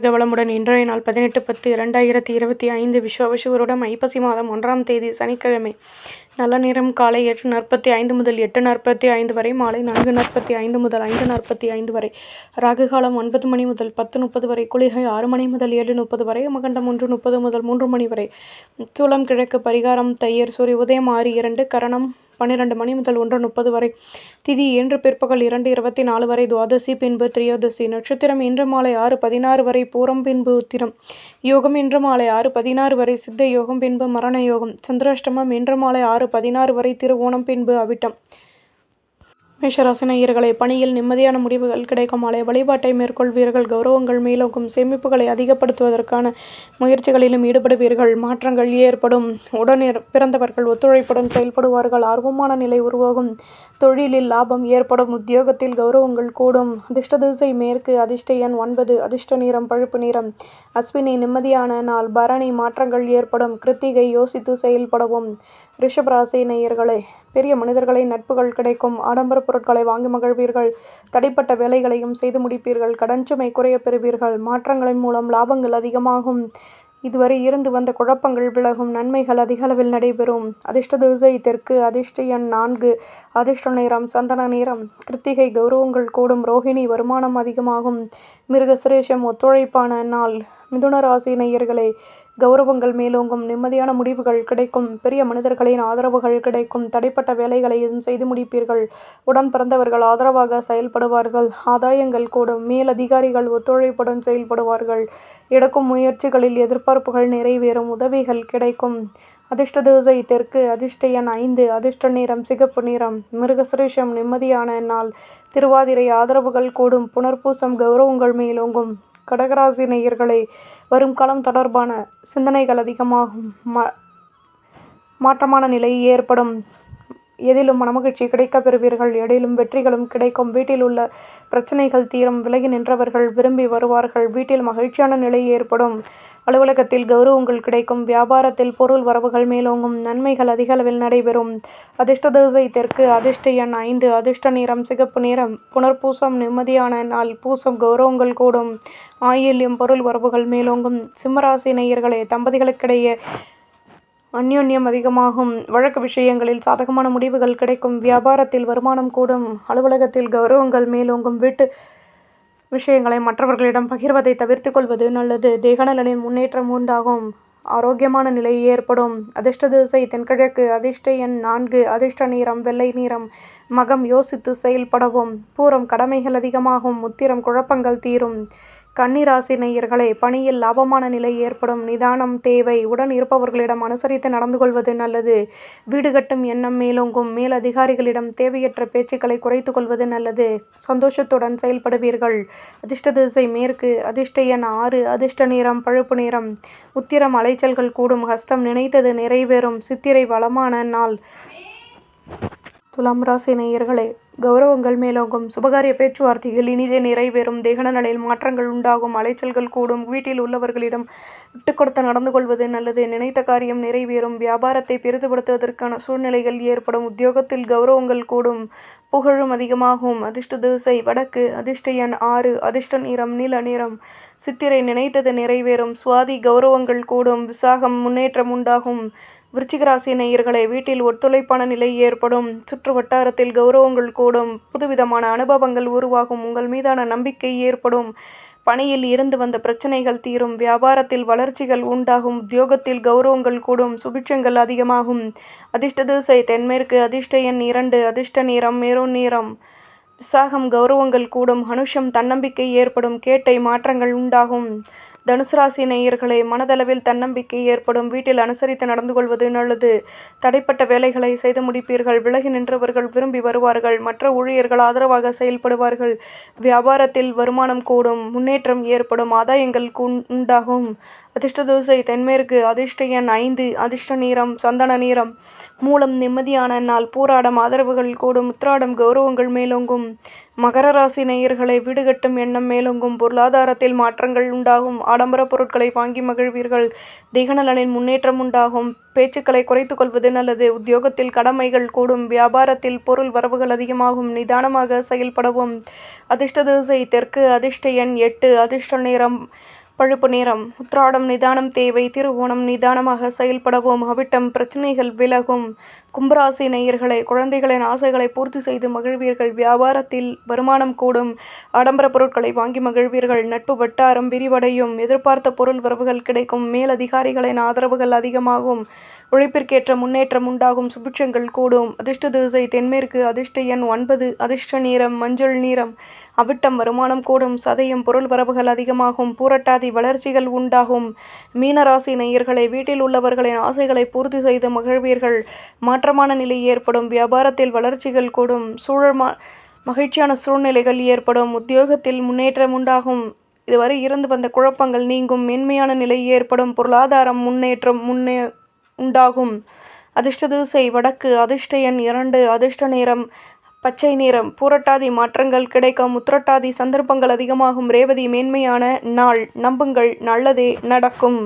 வளமுடன். இன்றைய நாள் 18/10/2025 விஸ்வாவசு வருடம் ஐப்பசி மாதம் 1ஆம் தேதி சனிக்கிழமை. நல்ல நேரம் காலை 8:45 முதல் 8:45 வரை, மாலை 4:45 முதல் 5:45 வரை. ராகு காலம் 9 மணி முதல் 10:30 வரை, குளிகை 6 மணி முதல் 7:30 வரை, யமகண்டம் 1:30 முதல் 3 மணி வரை. சூலம் கிழக்கு, பரிகாரம் தையர், சூரிய உதயம் 6:02, கரணம் 12 மணி முதல் 1:30 வரை, திதி இன்று பிற்பகல் 2:24 வரை, துவாதசி பின்பு திரியோதசி. நட்சத்திரம் இன்று மாலை 6:16 வரை, பூரம் பின்பு உத்திரம். யோகம் இன்று மாலை 6:16 வரை, சித்த யோகம் பின்பு மரண யோகம். சந்திராஷ்டமம் இன்று மாலை 6:16 வரை, திருவோணம் பின்பு அவிட்டம். மேஷராசி நேயர்களே, பணியில் நிம்மதியான முடிவுகள் கிடைக்கும். ஆலய வழிபாட்டை மேற்கொள்வீர்கள். கௌரவங்கள் மேலோங்கும். சேமிப்புகளை அதிகப்படுத்துவதற்கான முயற்சிகளிலும் ஈடுபடுவீர்கள். மாற்றங்கள் ஏற்படும். உடனே பிறந்தவர்கள் ஒத்துழைப்புடன் செயல்படுவார்கள். ஆர்வமான நிலை உருவாகும். தொழிலில் லாபம் ஏற்படும். உத்தியோகத்தில் கௌரவங்கள் கூடும். அதிர்ஷ்ட திசை மேற்கு. அதிர்ஷ்ட எண் 9. அதிர்ஷ்ட நிறம் பழுப்பு நிறம். அஸ்வினி நிம்மதியான நாள். பரணி மாற்றங்கள் ஏற்படும். கிருத்திகை யோசித்து செயல்படவும். ரிஷபராசி நேயர்களே, பெரிய மனிதர்களின் நட்புகள் கிடைக்கும். ஆடம்பர பொருட்களை வாங்கி மகிழ்வீர்கள். தடைப்பட்ட வேலைகளையும் செய்து முடிப்பீர்கள். கடன் சுமை குறைய பெறுவீர்கள். மாற்றங்களின் மூலம் லாபங்கள் அதிகமாகும். இதுவரை இருந்து வந்த குழப்பங்கள் விலகும். நன்மைகள் அதிக அளவில் நடைபெறும். அதிர்ஷ்ட திசை தெற்கு. அதிர்ஷ்ட எண் 4. அதிர்ஷ்ட நிறம் சந்தன நிறம். கிருத்திகை கௌரவங்கள் கூடும். ரோஹிணி வருமானம் அதிகமாகும். மிருகசிரேஷம் ஒத்துழைப்பான நாள். மிதுன ராசி நேயர்களே, கௌரவங்கள் மேலோங்கும். நிம்மதியான முடிவுகள் கிடைக்கும். பெரிய மனிதர்களின் ஆதரவுகள் கிடைக்கும். தடைப்பட்ட வேலைகளையும் செய்து முடிப்பீர்கள். உடன் பிறந்தவர்கள் ஆதரவாக செயல்படுவார்கள். ஆதாயங்கள் கூடும். மேல் அதிகாரிகள் ஒத்துழைப்புடன் செயல்படுவார்கள். எடுக்கும் முயற்சிகளில் எதிர்பார்ப்புகள் நிறைவேறும். உதவிகள் கிடைக்கும். அதிர்ஷ்ட திசை தெற்கு. அதிர்ஷ்ட எண் 5. அதிர்ஷ்ட நிறம் சிகப்பு நிறம். மிருகசிரேஷம் நிம்மதியான நாள். திருவாதிரை ஆதரவுகள் கூடும். புனர்பூசம் கௌரவங்கள் மேலோங்கும். கடகராசி நேயர்களே, வரும் காலம் தொடர்பான சிந்தனைகள் அதிகமாகும். மாற்றமான நிலை ஏற்படும். எதிலும் மனமகிழ்ச்சி கிடைக்க பெறுவீர்கள். எதிலும் வெற்றிகளும் கிடைக்கும். வீட்டில் உள்ள பிரச்சனைகள் தீரும். விலகி நின்றவர்கள் விரும்பி வருவார்கள். வீட்டில் மகிழ்ச்சியான நிலை ஏற்படும். அலுவலகத்தில் கௌரவங்கள் கிடைக்கும். வியாபாரத்தில் பொருள் வரவுகள் மேலோங்கும். நன்மைகள் அதிக அளவில் நடைபெறும். அதிர்ஷ்ட திசை தெற்கு. அதிர்ஷ்ட எண் 5. அதிர்ஷ்ட நிறம் சிகப்பு நிறம். புனர்பூசம் நிம்மதியான நாள். பூசம் கௌரவங்கள் கூடும். ஆயில்யம் பொருள் வரவுகள் மேலோங்கும். சிம்மராசி நேயர்களே, தம்பதிகளுக்கிடையே அந்யோன்யம் அதிகமாகும். வழக்கு விஷயங்களில் சாதகமான முடிவுகள் கிடைக்கும். வியாபாரத்தில் வருமானம் கூடும். அலுவலகத்தில் கௌரவங்கள் மேலோங்கும். வீட்டு விஷயங்களை மற்றவர்களிடம் பகிர்வதை தவிர்த்து கொள்வது நல்லது. தேகநலனின் முன்னேற்றம் உண்டாகும். ஆரோக்கியமான நிலை ஏற்படும். அதிர்ஷ்ட திசை தென்கிழக்கு. அதிர்ஷ்ட எண் 4. அதிர்ஷ்ட நிறம் வெள்ளை நிறம். மகம் யோசித்து செயல்படவும். பூரம் கடமைகள் அதிகமாகும். உத்திரம் குழப்பங்கள் தீரும். கன்னிராசி நேயர்களே, பணியில் லாபமான நிலை ஏற்படும். நிதானம் தேவை. உடன் இருப்பவர்களிடம் அனுசரித்து நடந்து கொள்வது நல்லது. வீடு கட்டும் எண்ணம் மேலோங்கும். மேல் அதிகாரிகளிடம் தேவையற்ற பேச்சுக்களை குறைத்து கொள்வது நல்லது. சந்தோஷத்துடன் செயல்படுவீர்கள். அதிர்ஷ்ட திசை மேற்கு. அதிர்ஷ்ட எண் 6. அதிர்ஷ்ட நிறம் பழுப்பு நிறம். உத்திரம் அலைச்சல்கள் கூடும். ஹஸ்தம் நினைத்தது நிறைவேறும். சித்திரை வளமான நாள். துலாம் ராசி நேயர்களே, கௌரவங்கள் மேலோங்கும். சுபகாரிய பேச்சுவார்த்தைகள் இனிதே நிறைவேறும். தேகநலில் மாற்றங்கள் உண்டாகும். அலைச்சல்கள் கூடும். வீட்டில் உள்ளவர்களிடம் விட்டு கொடுத்து நடந்து கொள்வது நல்லது. நினைத்த காரியம் நிறைவேறும். வியாபாரத்தை பெரிதுபடுத்துவதற்கான சூழ்நிலைகள் ஏற்படும். உத்தியோகத்தில் கௌரவங்கள் கூடும். புகழும் அதிகமாகும். அதிர்ஷ்ட திசை வடக்கு. அதிர்ஷ்ட எண் 6. அதிர்ஷ்ட நிறம் நீல நிறம். சித்திரை நினைத்தது நிறைவேறும். சுவாதி கௌரவங்கள் கூடும். விசாகம் முன்னேற்றம் உண்டாகும். விருச்சிகராசி நேயர்களே, வீட்டில் ஒத்துழைப்பான நிலை ஏற்படும். சுற்று வட்டாரத்தில் கௌரவங்கள் கூடும். புதுவிதமான அனுபவங்கள் உருவாகும். உங்கள் மீதான நம்பிக்கை ஏற்படும். பணியில் இருந்து வந்த பிரச்சனைகள் தீரும். வியாபாரத்தில் வளர்ச்சிகள் உண்டாகும். உத்தியோகத்தில் கௌரவங்கள் கூடும். சுபிட்சங்கள் அதிகமாகும். அதிர்ஷ்ட திசை தென்மேற்கு. அதிர்ஷ்ட எண் 2. அதிர்ஷ்ட நிறம் மெரூன் நிறம். விசாகம் கௌரவங்கள் கூடும். அனுஷம் தன்னம்பிக்கை ஏற்படும். கேட்டை மாற்றங்கள் உண்டாகும். தனுசு ராசி நேயர்களே, மனதளவில் தன்னம்பிக்கை ஏற்படும். வீட்டில் அனுசரித்து நடந்து கொள்வது நல்லது. தடைப்பட்ட வேலைகளை செய்து முடிப்பீர்கள். விலகி நின்றவர்கள் விரும்பி வருவார்கள். மற்ற ஊழியர்கள் ஆதரவாக செயல்படுவார்கள். வியாபாரத்தில் வருமானம் கூடும். முன்னேற்றம் ஏற்படும். ஆதாயங்கள் உண்டாகும். அதிர்ஷ்ட திசை தென்மேற்கு. அதிர்ஷ்ட எண் 5. அதிர்ஷ்ட நிறம் சந்தன நிறம். மூலம் நிம்மதியான நாள். பூராடம் ஆதரவுகள் கூடும். உத்திராடம் கௌரவங்கள் மேலோங்கும். மகர ராசி நேயர்களை, வீடு கட்டும் எண்ணம் மேலோங்கும். பொருளாதாரத்தில் மாற்றங்கள் உண்டாகும். ஆடம்பர பொருட்களை வாங்கி மகிழ்வீர்கள். தேகநலனின் முன்னேற்றம் உண்டாகும். பேச்சுக்களை குறைத்து கொள்வது நல்லது. உத்தியோகத்தில் கடமைகள் கூடும். வியாபாரத்தில் பொருள் வரவுகள் அதிகமாகும். நிதானமாக செயல்படவும். அதிர்ஷ்ட திசை தெற்கு. அதிர்ஷ்ட எண் 8. அதிர்ஷ்ட நிறம் பழுப்பு நிறம். உத்திராடம் நிதானம் தேவை. திருவோணம் நிதானமாக செயல்படவும். அவிட்டம் பிரச்சனைகள் விலகும். கும்பராசி நேயர்களே, குழந்தைகளின் ஆசைகளை பூர்த்தி செய்து மகிழ்வீர்கள். வியாபாரத்தில் வருமானம் கூடும். ஆடம்பர பொருட்களை வாங்கி மகிழ்வீர்கள். நட்பு வட்டாரம் விரிவடையும். எதிர்பார்த்த பொருள் வரவுகள் கிடைக்கும். மேலதிகாரிகளின் ஆதரவுகள் அதிகமாகும். உழைப்பிற்கேற்ற முன்னேற்றம் உண்டாகும். சுபிட்சங்கள் கூடும். அதிர்ஷ்ட திசை தென்மேற்கு. அதிர்ஷ்ட எண் 9. அதிர்ஷ்ட நிறம் மஞ்சள் நிறம். அவிட்டம் வருமானம் கூடும். சதயம் பொருள் வரவுகள் அதிகமாகும். பூரட்டாதி வளர்ச்சிகள் உண்டாகும். மீனராசி நேயர்களே, வீட்டில் உள்ளவர்களின் ஆசைகளை பூர்த்தி செய்து மகிழ்வீர்கள். மாற்றமான நிலை ஏற்படும். வியாபாரத்தில் வளர்ச்சிகள் கூடும். மகிழ்ச்சியான சூழ்நிலைகள் ஏற்படும். உத்தியோகத்தில் முன்னேற்றம் உண்டாகும். இதுவரை இருந்து வந்த குழப்பங்கள் நீங்கும். மேன்மையான நிலை ஏற்படும். பொருளாதாரம் முன்னேற்றம் உண்டாகும். அதிர்ஷ்ட திசை வடக்கு. அதிர்ஷ்ட எண் 2. அதிர்ஷ்ட நிறம் பச்சை நிறம். பூரட்டாதி மாற்றங்கள் கிடைக்கும். உத்திரட்டாதி சந்தர்ப்பங்கள் அதிகமாகும். ரேவதி மேன்மையான நாள். நம்புங்கள், நல்லதே நடக்கும்.